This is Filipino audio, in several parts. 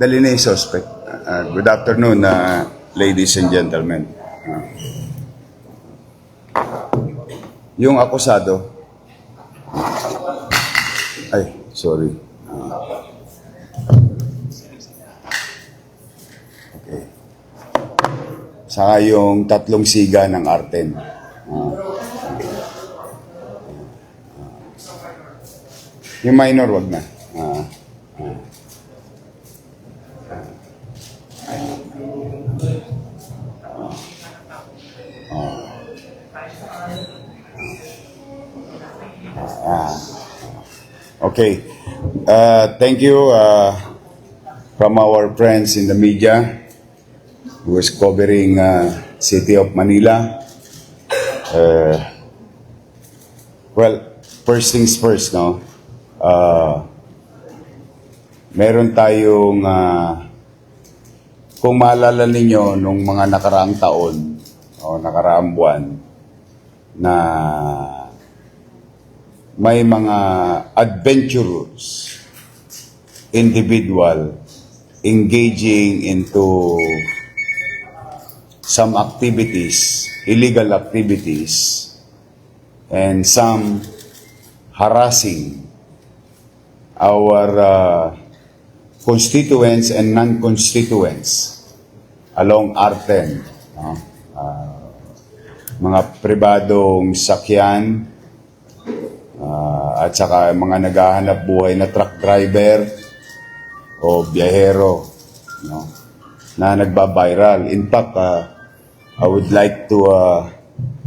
Dali na yung suspect. Good afternoon, ladies and gentlemen. Yung akusado, ay, sorry. Okay. Saka yung tatlong siga ng Arten. Yung minor, wag na. Okay. Thank you from our friends in the media who is covering City of Manila. Well, first things first, no? Meron tayong, kung maalala ninyo, nung mga nakaraang taon o nakaraang buwan, na may mga adventurous individual engaging into some activities, illegal activities, and some harassing our constituents and non-constituents along Arten. Mga pribadong sakyan, at saka mga naghahanap buhay na truck driver o biyahero, no, na nagba-viral. In fact, I would like to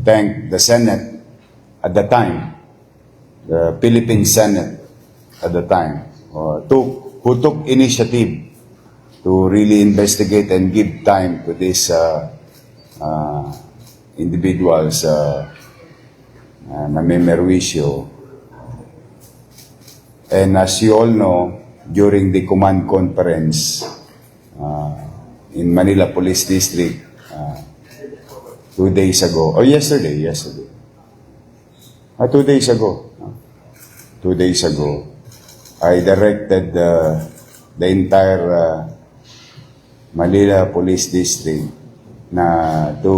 thank the Senate at the time, the Philippine Senate at the time, who took initiative to really investigate and give time to these individuals na may merwisyo. And as you all know, during the command conference in Manila Police District 2 days ago, or yesterday, 2 days ago, 2 days ago, I directed the entire Manila Police District na to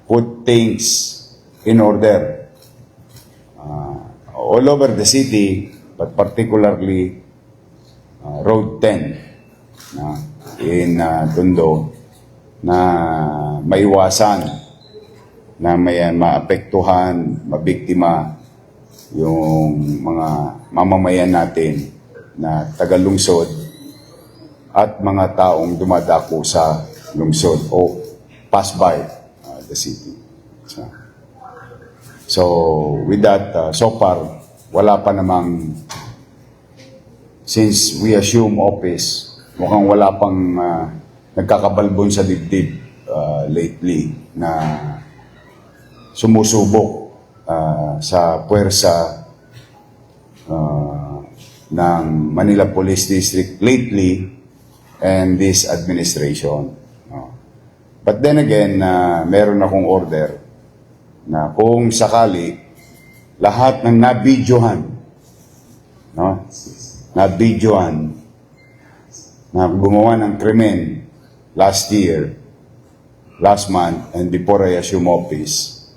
put things in order all over the city, but particularly Road 10 in Tondo, na maiwasan na may maapektuhan, mabiktima yung mga mamamayan natin na taga-lungsod at mga taong dumadako sa lungsod o pass by the city. So with that, so far, wala pa namang, since we assume office, mukhang wala pang nagkakabalbon sa dibdib lately na sumusubok sa puwersa ng Manila Police District lately and this administration. But then again, meron akong order na kung sakali lahat ng nabidyohan, no? Nabidyohan na gumawa ng krimen last year, last month, and before I assume office,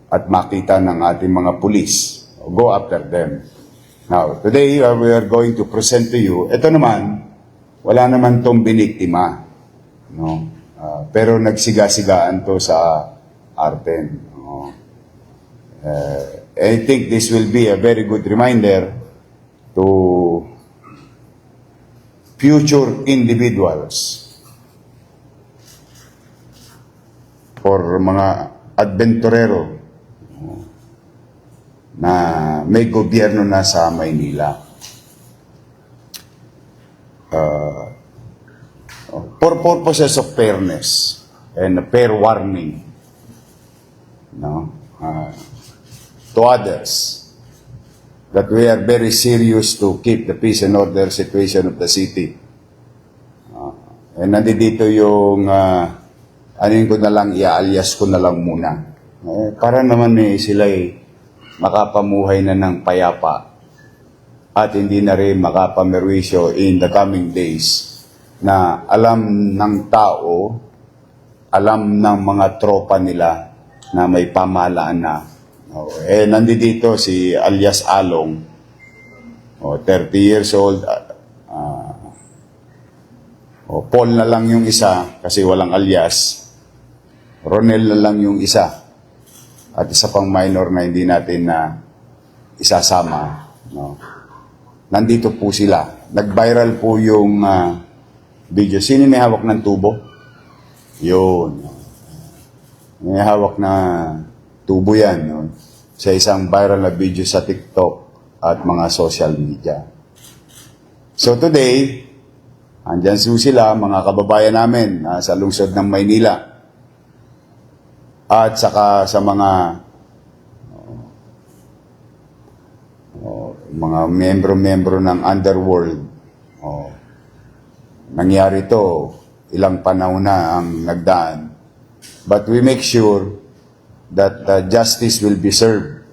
at makita ng ating mga pulis, go after them. Now, today we are going to present to you, ito naman, wala naman tong biniktima, no? Pero nagsiga-sigaan to sa Arten. No? I think this will be a very good reminder to future individuals or mga adventurero na may gobyerno na sa Maynila. For purposes of fairness and a fair warning, no, to others, that we are very serious to keep the peace and order situation of the city. And nandito yung anin ko na lang, i-alias ko na lang muna. Para naman sila makapamuhay na ng payapa at hindi na rin makapamerwisyo in the coming days na alam ng tao, alam ng mga tropa nila na may pamahalaan na. Nandito si alias Along, 30 years old. Paul na lang yung isa kasi walang alias. Ronel na lang yung isa. At isa pang minor na hindi natin na isasama. No? Nandito po sila. Nag-viral po yung video. Sino may hawak ng tubo? Yun. May hawak na tubo yan. No? Sa isang viral na video sa TikTok at mga social media. So today, andyan sila, mga kababayan namin sa lungsod ng Maynila. At saka sa mga membro-membro ng underworld. Nangyari to, ilang panahon na ang nagdaan. But we make sure that justice will be served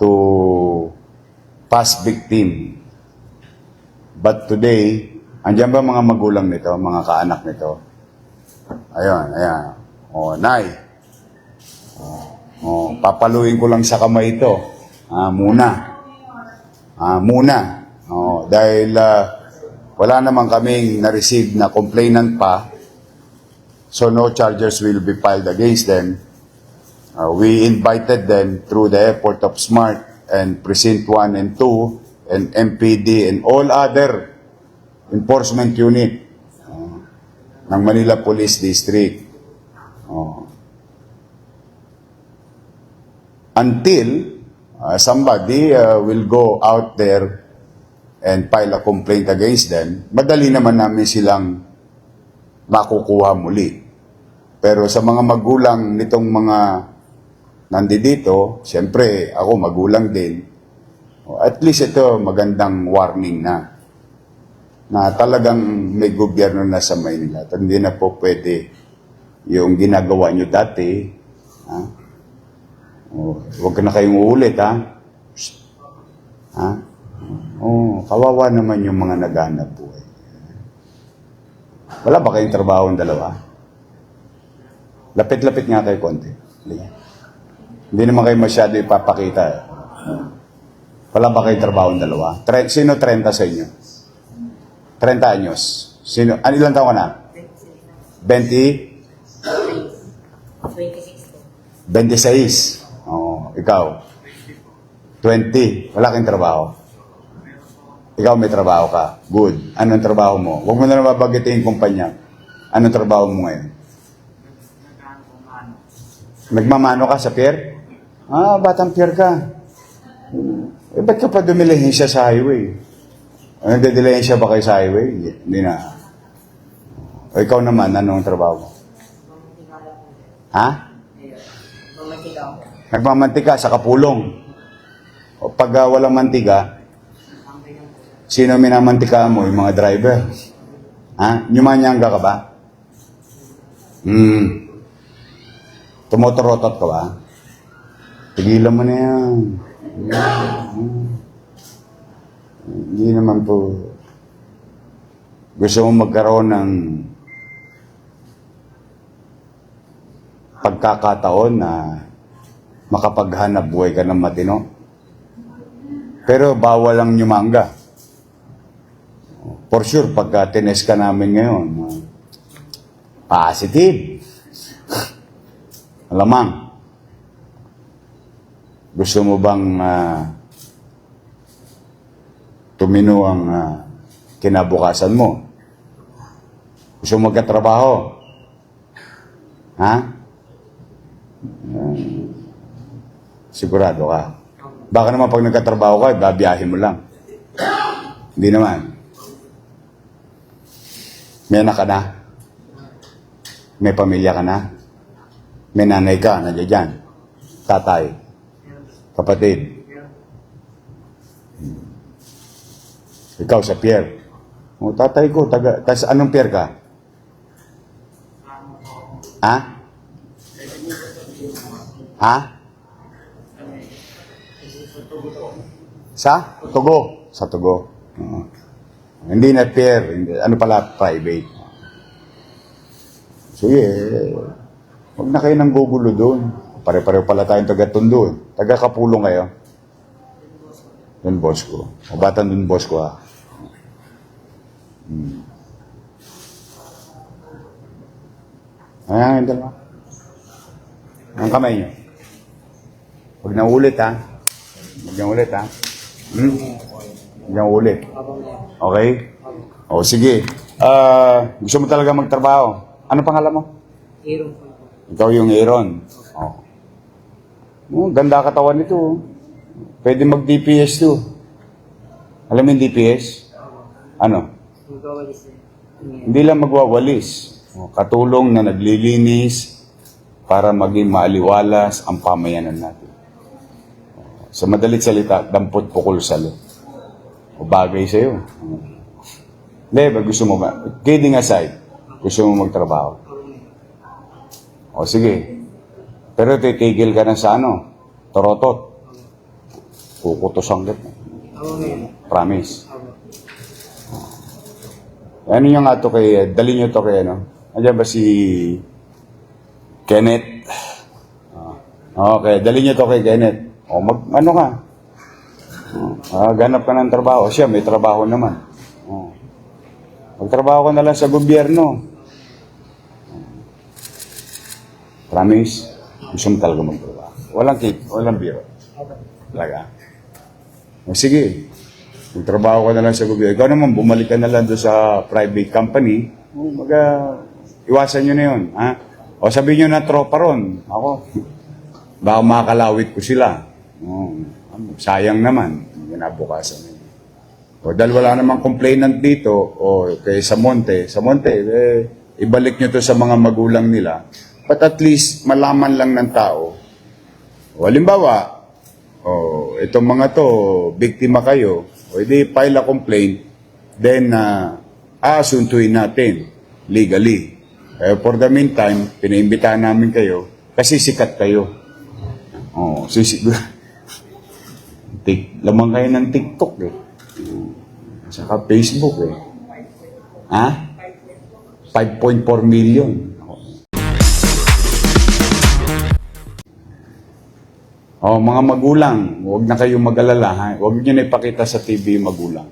to past victim. But today, andyan ba mga magulang nito, mga kaanak nito? Ayun, ayan. Nay. Papaluin ko lang sa kamay ito. Muna. Dahil wala naman kaming na-receive na complainant pa, so no charges will be filed against them. We invited them through the effort of SMART and Precinct 1 and 2 and MPD and all other enforcement unit ng Manila Police District. Until somebody will go out there and file a complaint against them, madali naman namin silang makukuha muli. Pero sa mga magulang nitong mga nandito, siyempre ako magulang din, at least ito magandang warning na talagang may gobyerno na sa Maynila. At hindi na po pwede yung ginagawa nyo dati. Huwag ka na kayong uulit, kawawa naman yung mga naghanap buhay. Wala ba kayong trabaho ang dalawa? Lapit-lapit nga kayo konti. Hindi naman kayo masyado ipapakita. Wala ba kayong trabaho ang dalawa? Sino 30 sa inyo? 30 anyos. Sino? Ilang taon ka na? 26. Ikaw? 20. Wala kang trabaho. Ikaw may trabaho ka. Good. Anong trabaho mo? Huwag mo na nababagitin yung kumpanya. Anong trabaho mo ngayon? Nagmamano ka sa pier? Batang pier ka. Ba't ka pa dumilihensya sa highway? Nagdadilihensya ba kayo sa highway? Hindi na. O ikaw naman, anong trabaho mo? Nagmamantika sa kapulong. O pag walang mantika, sino minamantika mo? Yung mga driver. Nyumanyangga ka ba? Tumotorotot ka ba? Tigilan mo na yan. Hindi naman po. Gusto mo magkaroon ng pagkakataon na makapaghanap buhay ka ng matino. Pero bawal lang nyumangga. For sure, pagka tines ka namin ngayon, positive. Alamang. Gusto mo bang tumino ang kinabukasan mo? Gusto mo magkatrabaho? Sigurado ka? Baka naman pag nagkatrabaho ka, babiyahin mo lang. Hindi naman. May anak ka na? May pamilya ka na? May nanay ka, nandiyan dyan. Tatay. Kapatid. Ikaw sa pier. Tatay ko, tas anong pier ka? Ha? Ha? Sa? Tugo. Sa Tugo. Hindi na fair. Hindi. Ano pala? Private. Sige. Huwag na kayo nang gugulo doon. Pare-pareho pala tayong taga-Tondo. Taga-Kapulong kayo. Doon, boss ko. O batan doon, boss ko, ha? Ayan, dalawa. Ang kamay nyo. Huwag na ulit, ha? Huwag na ulit, ha? Huwag na ulit. Okay? O, sige. Gusto mo talaga magtrabaho. Ano pangalan mo? Aaron po. Ikaw yung Aaron. Ganda katawan nito. Oh. Pwede mag-DPS to. Alam mo yung DPS? Ano? Magwawalis na. Hindi lang magwawalis. Katulong na naglilinis para maging maaliwalas ang pamayanan natin. Sa madalit salita, dampot pukol salo. O bagay sa'yo. Hindi, gusto mo ba? Kidding aside, gusto mo magtrabaho. O sige. Pero titigil ka na sa ano? Torotot. Kukutosan kita. Promise. Ano yung nga to kay, dali nyo to kay ano? Andiyan ba si Kenneth? Okay, dali nyo to kay Kenneth. O ano ka? Ganap ka ng trabaho. Siya, may trabaho naman. Magtrabaho ka na lang sa gobyerno. Promise? Gusto mo talaga magtrabaho. Walang biro. Talaga. O sige. Magtrabaho ka na lang sa gobyerno. Ikaw naman, bumalik ka na lang doon sa private company. Iwasan nyo na yun. Ha? O sabihin nyo na tropa ron. Ako. Baka makakalawit ko sila. Sayang naman. Ginabukasan. O dahil wala namang complainant dito, o kay Samonte, ibalik nyo to sa mga magulang nila. But at least, malaman lang ng tao. O halimbawa, itong mga to, biktima kayo, o hindi file a complaint, then aasuntuin natin legally. For the meantime, pinaimbitahan namin kayo kasi sikat kayo. Lamang kayo ng TikTok eh. Saka Facebook eh. Ha? 5.4 million. Mga magulang, huwag na kayong mag-alala. Ha? Huwag nyo na ipakita sa TV yung magulang.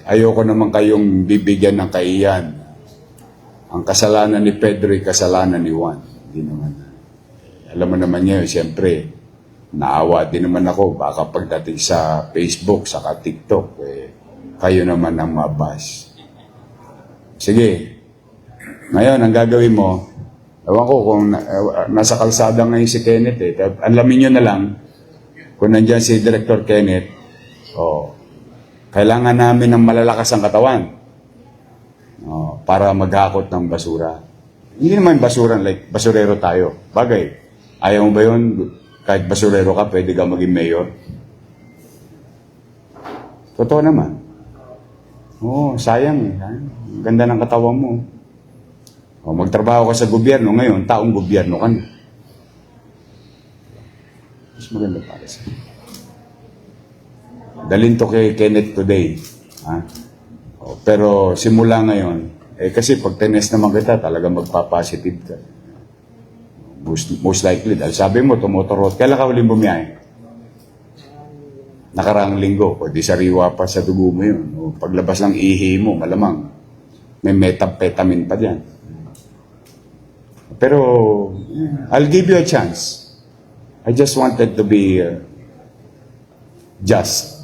Ayoko naman kayong bibigyan ng kaiyan. Ang kasalanan ni Pedro ay kasalanan ni Juan. Hindi naman. Alam mo naman niya, siyempre, naawa din naman ako. Baka pagdating sa Facebook, saka TikTok, kayo naman ang mabas. Sige. Ngayon, ang gagawin mo, ewan ko kung nasa kalsada ngayon si Kenneth alamin nyo na lang kung nandyan si Director Kenneth, kailangan namin ng malalakas ang katawan para maghakot ng basura. Hindi naman basura, like basurero tayo. Bagay, ayaw mo ba yun? Kahit basurero ka, pwede ka maging mayor? Totoo naman. Sayang eh. Ganda ng katawan mo. Magtrabaho ka sa gobyerno, ngayon, taong gobyerno ka na. Mas maganda para sa dalhin to kay Kenneth today. Ha? Pero simula ngayon, kasi pag tinest naman kita, talaga magpa-positive ka. Most likely, dahil sabi mo, tumotorot. Kailan ka huling bumiyahe? Nakaraang linggo. O di sariwa pa sa dugo mo yun. O paglabas ng ihi mo, malamang. May methamphetamine pa dyan. Pero, I'll give you a chance. I just wanted to be just.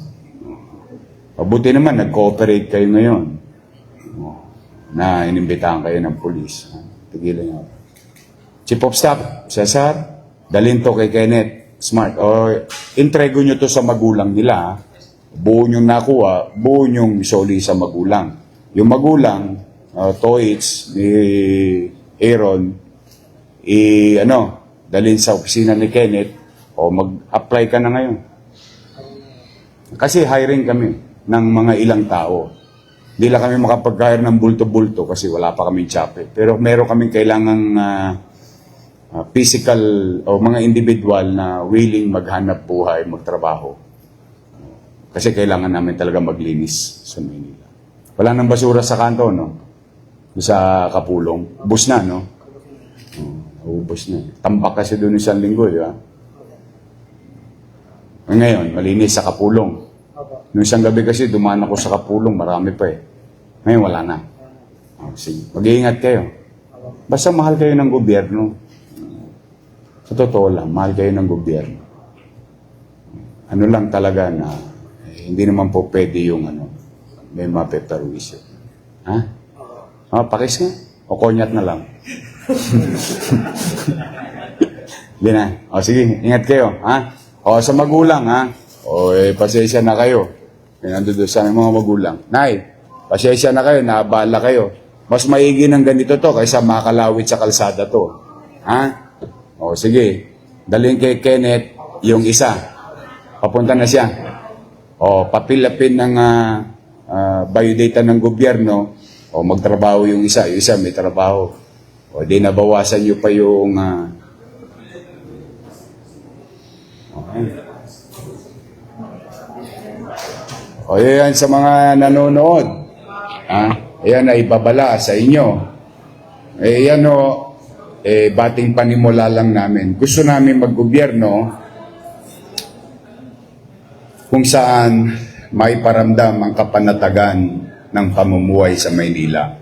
Mabuti naman, nag-cooperate kayo ngayon. Na inimbitahan kayo ng polis. Tigilan nyo. Chief of Staff, Cesar, dalhin to kay Kenneth Smart. O, entrego nyo to sa magulang nila. Buo nyo nakuha, buo nyo isoli sa magulang. Yung magulang, Toits, ni Aaron, dalhin sa opisina ni Kenneth, o mag-apply ka na ngayon. Kasi hiring kami ng mga ilang tao Hindi lang kami makapag-hire ng bulto-bulto kasi wala pa kaming tsape. Pero meron kaming kailangang physical o mga individual na willing maghanap buhay, magtrabaho. Kasi kailangan namin talaga maglinis sa Maynila. Wala nang basura sa kanto, no? Sa Kapulong. Ubus na, no? Ubus na. Tambak kasi doon isang linggo, di ba? Ngayon, malinis sa Kapulong. Opo. Nung isang gabi kasi, dumaan ako sa Kapulong, marami pa eh. Ngayon, wala na. Sige, mag-iingat kayo. Basta mahal kayo ng gobyerno. Sa totoo lang, mahal kayo ng gobyerno. Ano lang talaga na, hindi naman po pwede yung may mapeperwisyo. Ha? Pakis nga. O konyat na lang. Hindi na. Sige, ingat kayo. Ha? Sa magulang, ha? Pasensya na kayo. Nandun sa mga magulang. Nay, pasensya na kayo, naabala kayo. Mas maigi ng ganito to kaysa makalawit sa kalsada to. Ha? Sige. Dalhin kay Kenneth yung isa. Papunta na siya. Papilapin ng biodata ng gobyerno. Magtrabaho yung isa. Yung isa may trabaho. Di nabawasan nyo pa yung... yan sa mga nanonood. Ayan ay babala sa inyo. Yan bating panimula lang namin. Gusto namin maggobyerno kung saan may paramdam ang kapanatagan ng pamumuhay sa Maynila.